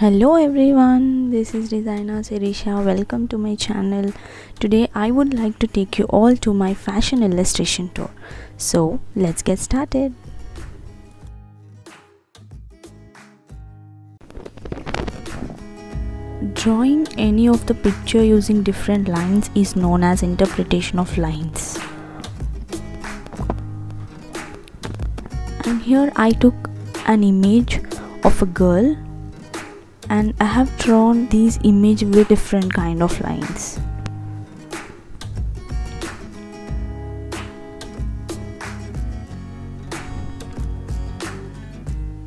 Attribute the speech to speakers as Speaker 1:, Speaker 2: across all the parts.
Speaker 1: Hello everyone, this is designer Sirisha. Welcome to my channel. Today I would like to take you all to my fashion illustration tour. So let's get started. Drawing any of the picture using different lines is known as interpretation of lines. And here I took an image of a girl and I have drawn these image with different kind of lines.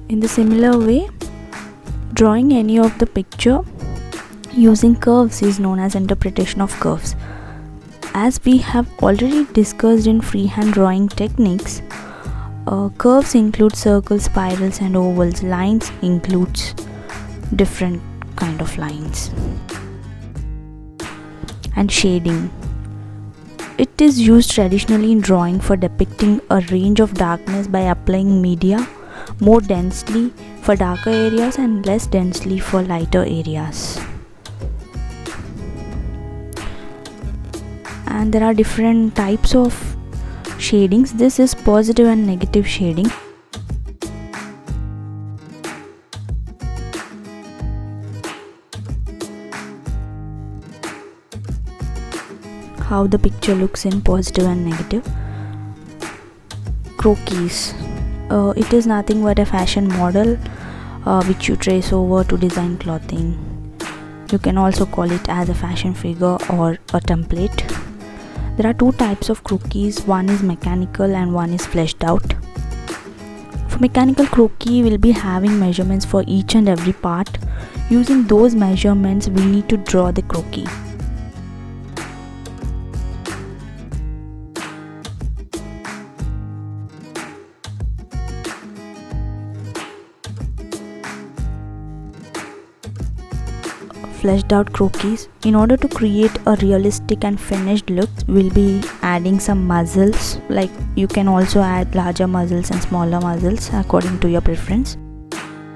Speaker 1: In the similar way, drawing any of the picture using curves is known as interpretation of curves. As we have already discussed in freehand drawing techniques, curves include circles, spirals and ovals. Lines includes different kind of lines. And shading, it is used traditionally in drawing for depicting a range of darkness by applying media more densely for darker areas and less densely for lighter areas. And there are different types of shadings. This is positive and negative shading. How the picture looks in positive and negative. Croquis, it is nothing but a fashion model which you trace over to design clothing. You can also call it as a fashion figure or a template. There are two types of croquis, one is mechanical and one is fleshed out. For mechanical croquis, we'll be having measurements for each and every part. Using those measurements, we need to draw the croquis. Fleshed out croquis. In order to create a realistic and finished look, we'll be adding some muscles. Like you can also add larger muscles and smaller muscles according to your preference.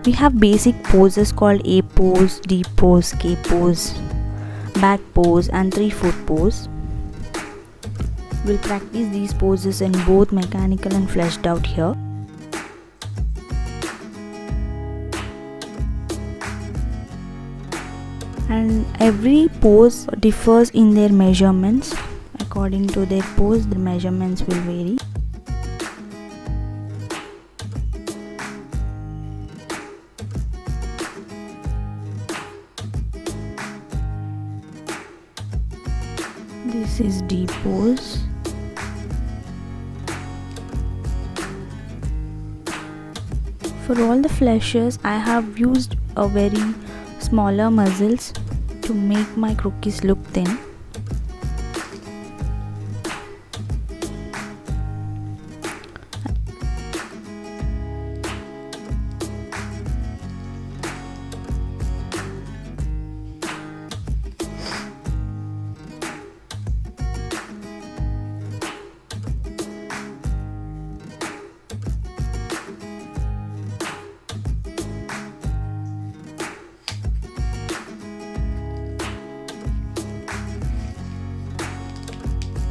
Speaker 1: We have basic poses called A pose, D pose, K pose, back pose and 3-foot pose. We'll practice these poses in both mechanical and fleshed out here. And every pose differs in their measurements. According to their pose, the measurements will vary. This is D pose. For all the fleshes, I have used a very smaller muscles to make my croquis look thin.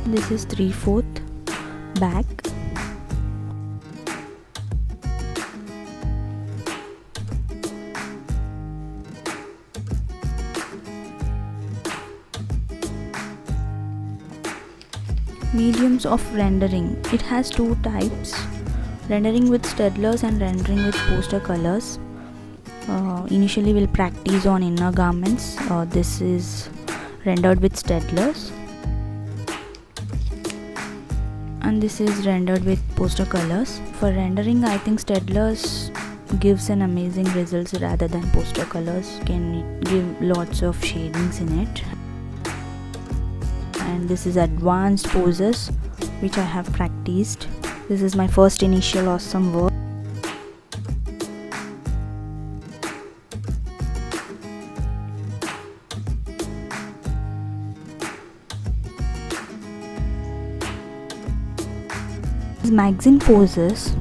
Speaker 1: This is 3/4 back. Mediums of rendering. It has two types: rendering with steadlers and rendering with poster colors. Initially we'll practice on inner garments. This is rendered with steadlers. And this is rendered with poster colors. For rendering, I think steadlers gives an amazing results rather than poster colors. Can give lots of shadings in it. And this is advanced poses which I have practiced. This is my first initial awesome work. Magazine poses.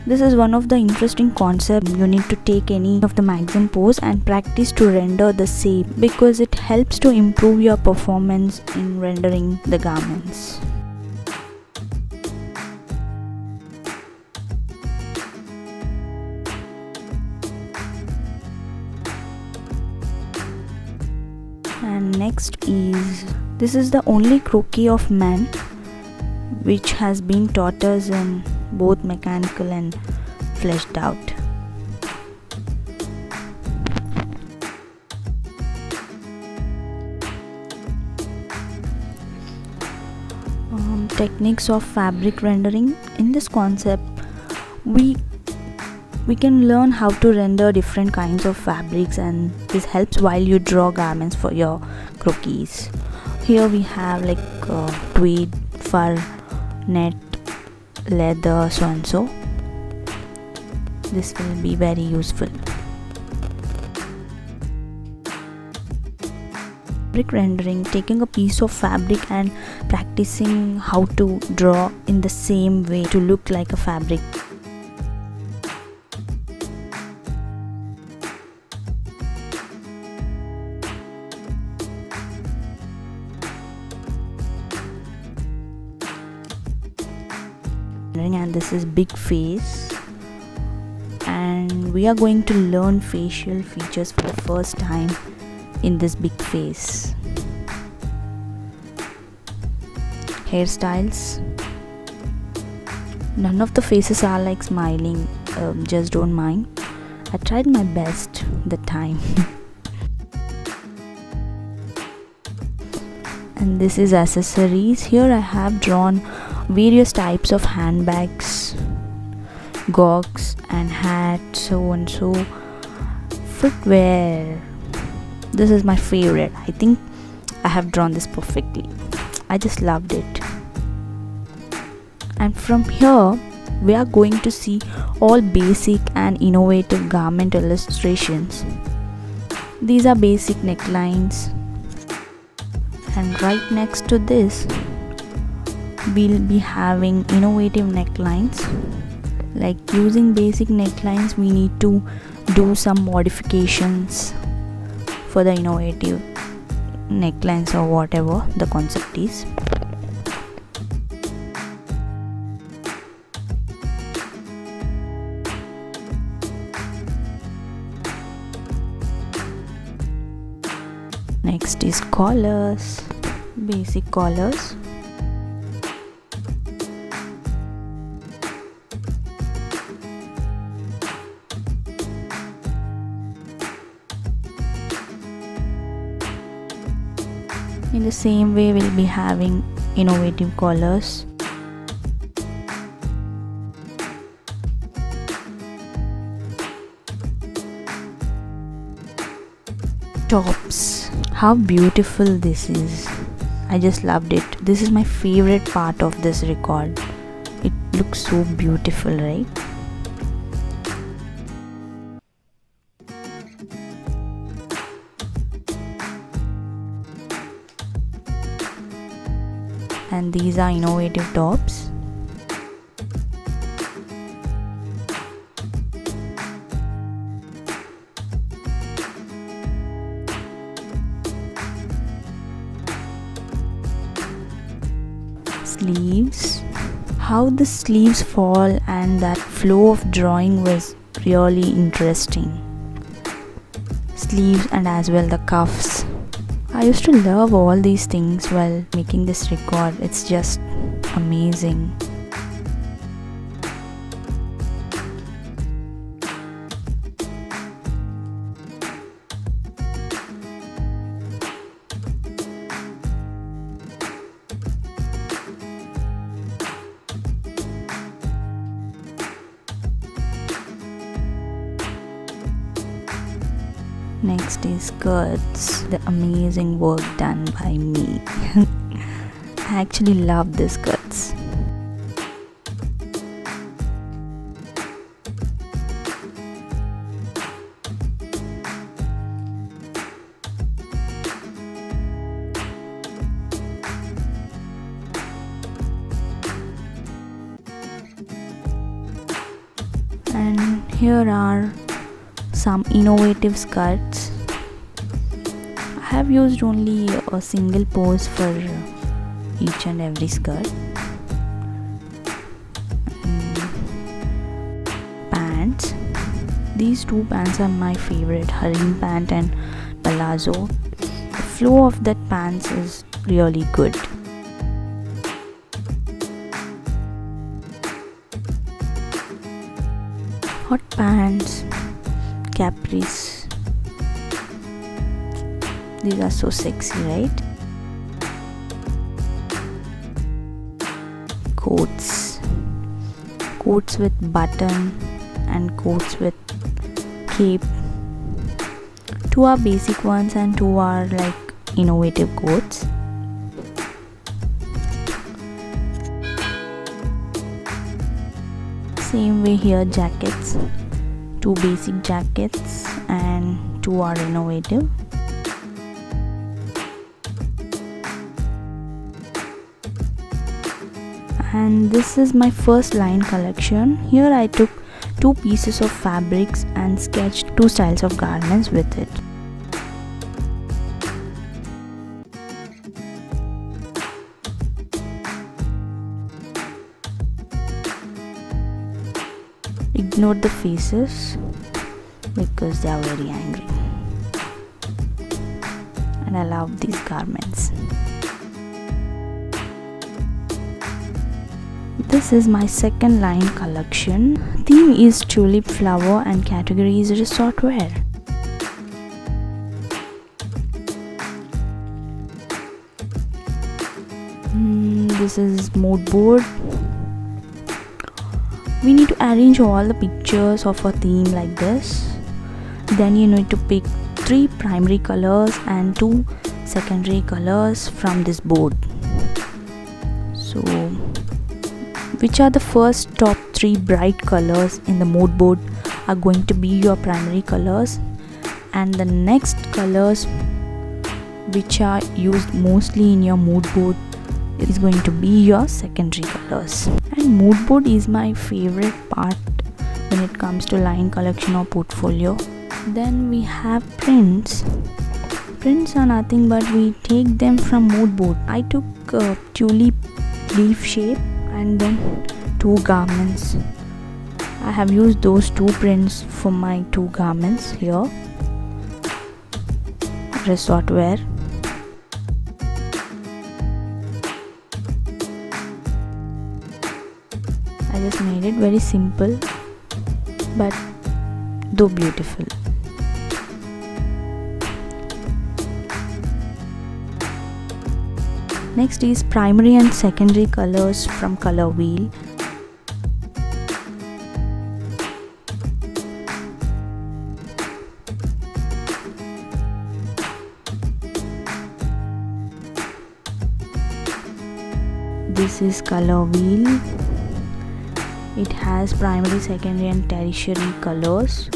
Speaker 1: This is one of the interesting concepts. You need to take any of the magazine pose and practice to render the same, because it helps to improve your performance in rendering the garments. And next is, this is the only croquis of man which has been taught us in both mechanical and fleshed out. Techniques of fabric rendering. In this concept, we can learn how to render different kinds of fabrics, and this helps while you draw garments for your croquis. Here we have like tweed, fur, net, leather, so and so. This will be very useful. Fabric rendering, taking a piece of fabric and practicing how to draw in the same way to look like a fabric. And this is big face, and we are going to learn facial features for the first time in this big face. Hairstyles. None of the faces are like smiling, just don't mind. I tried my best the time. And this is accessories. Here I have drawn various types of handbags, gaugs and hats, so and so. Footwear. This is my favorite. I think I have drawn this perfectly. I just loved it. And from here we are going to see all basic and innovative garment illustrations. These are basic necklines, and right next to this we'll be having innovative necklines. Like using basic necklines, we need to do some modifications for the innovative necklines or whatever the concept is. Next is collars, basic collars. In the same way, we'll be having innovative collars. Tops. How beautiful this is. I just loved it. This is my favorite part of this record. It looks so beautiful, right? And these are innovative tops. Sleeves. How the sleeves fall and that flow of drawing was really interesting. Sleeves and as well the cuffs. I used to love all these things while making this record. It's just amazing. Next is skirts. The amazing work done by me. I actually love these skirts. Here are some innovative skirts. I have used only a single pose for each and every skirt. Pants. These two pants are my favorite, harem pant and palazzo. The flow of that pants is really good. Hot pants, capris. These are so sexy, right? Coats. Coats with button and coats with cape. Two are basic ones and two are like innovative coats. Same way here, jackets. Two basic jackets and two are innovative. And this is my first line collection. Here I took two pieces of fabrics and sketched two styles of garments with it. Ignore the faces because they are very angry, and I love these garments. This is my second line collection. Theme is tulip flower and category is resort wear. This is mood board. We need to arrange all the pictures of a theme like this. Then you need to pick 3 primary colors and 2 secondary colors from this board. So, which are the first top 3 bright colors in the mood board are going to be your primary colors, and the next colors which are used mostly in your mood board is going to be your secondary colors. And mood board is my favorite part when it comes to line collection or portfolio. Then we have prints. Prints are nothing but we take them from mood board. I took a tulip leaf shape and then 2 garments. I have used those 2 prints for my 2 garments here. Resort wear. I just made it very simple but though beautiful. Next is primary and secondary colors from color wheel. This is color wheel. It has primary, secondary and tertiary colors.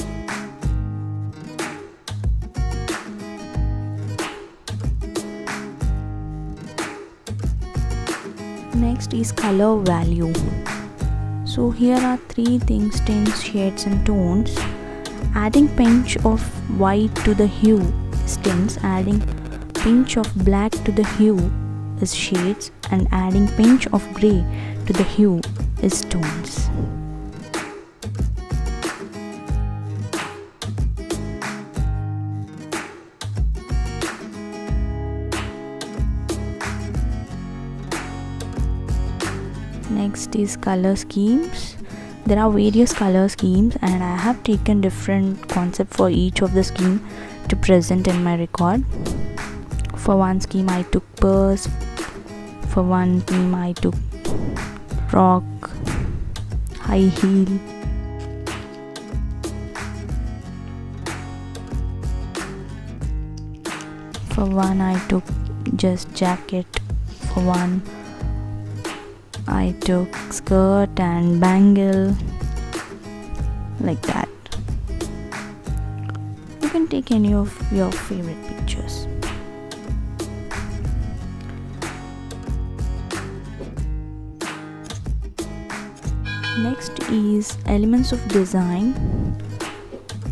Speaker 1: Next is color value. So here are 3 things: tints, shades and tones. Adding pinch of white to the hue is tints, adding pinch of black to the hue is shades, and adding pinch of grey to the hue is tones. Next is color schemes. There are various color schemes and I have taken different concept for each of the scheme to present in my record. For one scheme I took purse, for one theme I took rock, high heel, for one I took just jacket, for one I took skirt and bangle, like that. You can take any of your favorite pictures. Next is elements of design.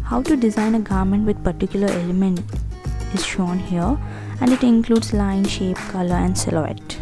Speaker 1: How to design a garment with particular element is shown here, and it includes line, shape, color and silhouette.